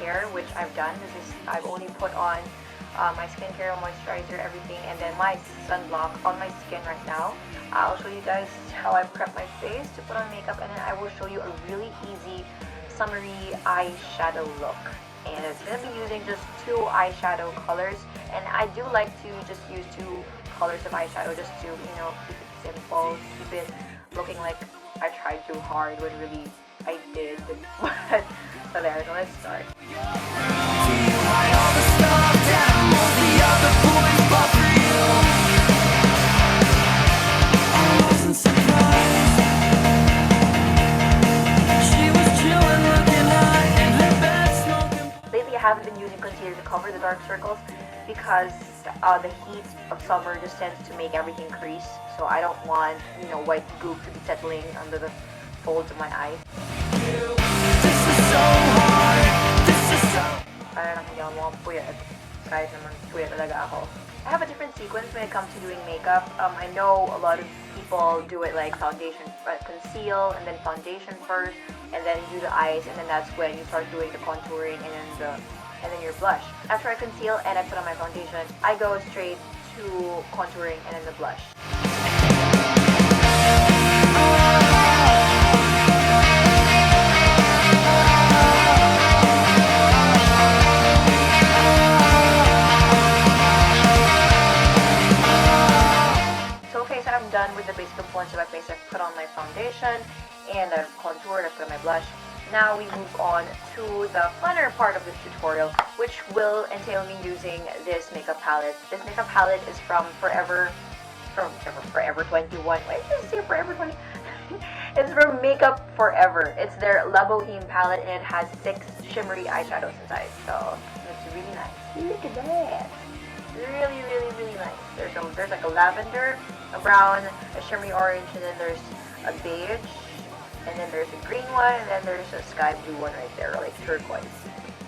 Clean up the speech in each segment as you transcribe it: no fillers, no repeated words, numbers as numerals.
skincare, which I've done. I've only put on my skincare, moisturizer, everything, and then my sunblock on my skin right now. I'll show you guys how I prep my face to put on makeup, and then I will show you a really easy summery eyeshadow look. And it's going to be using just 2 eyeshadow colors, and I do like to just use 2 colors of eyeshadow just to, you know, keep it simple, keep it looking like I tried too hard when really I did. So there, so let's start. Lately I haven't been using concealer to cover the dark circles because the heat of summer just tends to make everything crease. So I don't want, you know, white goop to be settling under the folds of my eyes. Parang hindi ako mukhang puyat kahit naman puyat talaga ako. I have a different sequence when it comes to doing makeup. I know a lot of people do it like foundation, conceal, and then foundation first, and then do the eyes, and then that's when you start doing the contouring and then your blush. After I conceal and I put on my foundation, I go straight to contouring and then the blush. I'm done with the basic components of my face. I've put on my foundation and I've contoured, I've put on my blush. Now we move on to the funner part of this tutorial, which will entail me using this makeup palette. This makeup palette is from Forever 21. Why did I say Forever 20? It's from Makeup Forever. It's their La Boheme palette, and it has 6 shimmery eyeshadows inside. So it's really nice. Look at that. Really nice. There's like a lavender, a brown, a shimmery orange, and then there's a beige, and then there's a green one, and then there's a sky blue one right there, like turquoise.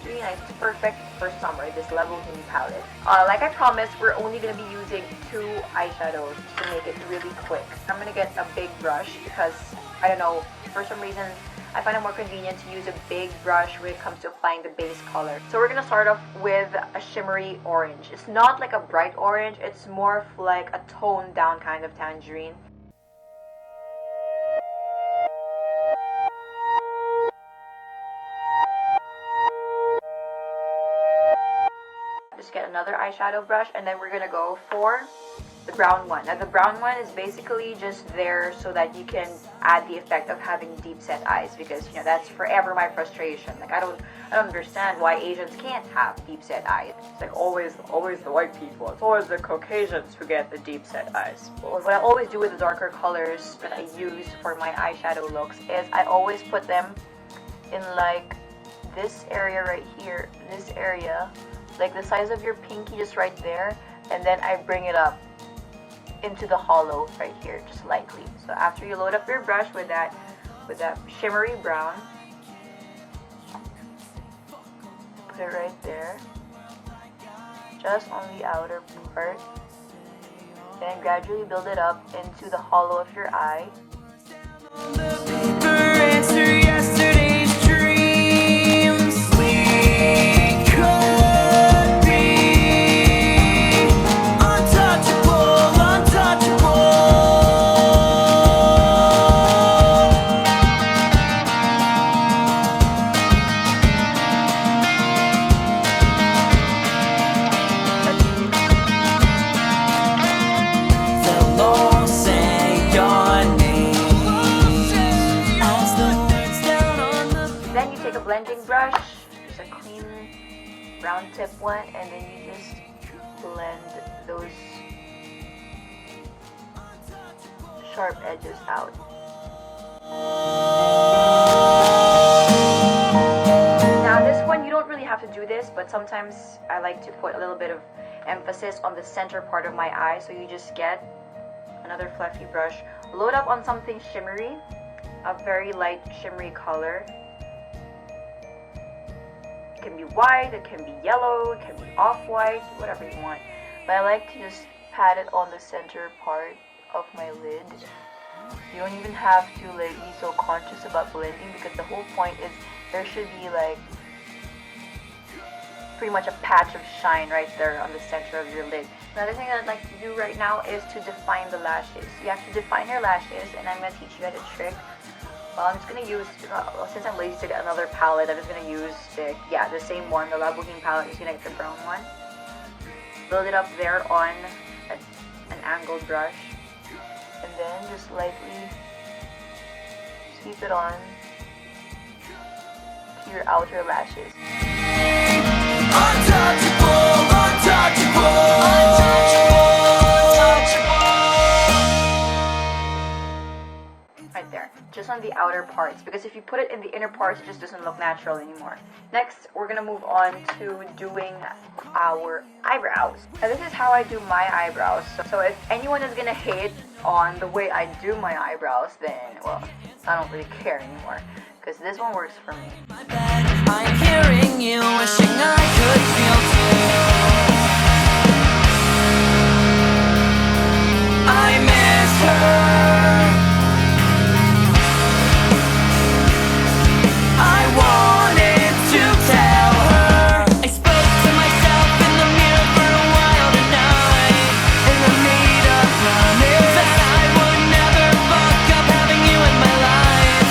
Really nice. It's perfect for summer, this La Boheme palette. Like I promised, we're only going to be using 2 eyeshadows to make it really quick. I'm going to get a big brush because, I don't know, for some reason, I find it more convenient to use a big brush when it comes to applying the base color. So we're going to start off with a shimmery orange. It's not like a bright orange, it's more of like a toned down kind of tangerine. Just get another eyeshadow brush, and then we're going to go for the brown one. Now the brown one is basically just there so that you can add the effect of having deep set eyes, because you know that's forever my frustration. Like I don't understand why Asians can't have deep set eyes. It's like always the white people. It's always the Caucasians who get the deep set eyes. Well, what I always do with the darker colors that I use for my eyeshadow looks is I always put them in like this area right here, this area, like the size of your pinky, just right there, and then I bring it up into the hollow right here, just lightly. So after you load up your brush with that shimmery brown, put it right there, just on the outer part, and gradually build it up into the hollow of your eye. Blending brush, just a clean round tip one, and then you just blend those sharp edges out. Now this one, you don't really have to do this, but sometimes I like to put a little bit of emphasis on the center part of my eye, so you just get another fluffy brush, load up on something shimmery, a very light shimmery color. It can be white, it can be yellow, it can be off-white, whatever you want. But I like to just pat it on the center part of my lid. You don't even have to like be so conscious about blending, because the whole point is there should be like pretty much a patch of shine right there on the center of your lid. Another thing I'd like to do right now is to define the lashes. You have to define your lashes, and I'm going to teach you guys a trick. Well, I'm just going to use, since I'm lazy to get another palette, I'm just going to use the same one, the La Boheme palette. I'm just going to get the brown one. Build it up there on an angled brush, and then just lightly sweep it on to your outer lashes. Untouchable, untouchable, right there, just on the outer parts, because if you put it in the inner parts, it just doesn't look natural anymore. Next, we're gonna move on to doing our eyebrows. Now this is how I do my eyebrows. So if anyone is gonna hate on the way I do my eyebrows, then, well, I don't really care anymore, because this one works for me. I'm hearing you, wishing I could feel too. I miss her. I wanted to tell her. I spoke to myself in the mirror for a while tonight, and I made a promise that I would never fuck up having you in my life.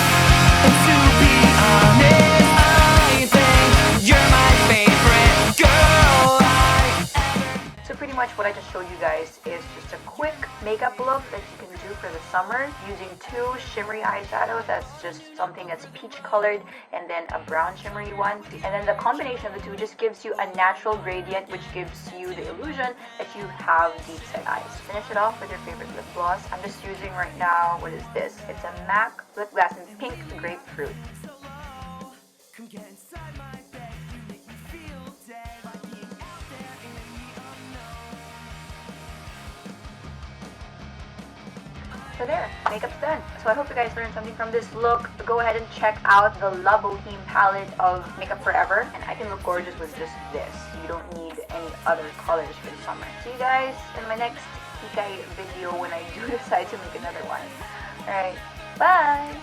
And to be honest, I think you're my favorite girl I ever. So pretty much what I just showed you guys is just a quick makeup look that you can do for the summer using two shimmery eyeshadows. That's just something that's peach colored, and then a brown shimmery one, and then the combination of the two just gives you a natural gradient, which gives you the illusion that you have deep set eyes. Finish it off with your favorite lip gloss. I'm just using right now, what is this? It's a MAC lip gloss in pink grapefruit. So there, makeup's done. So I hope you guys learned something from this look. Go ahead and check out the La Boheme palette of Makeup Forever. And I can look gorgeous with just this. You don't need any other colors for the summer. See you guys in my next Kikai video when I do decide to make another one. Alright, bye!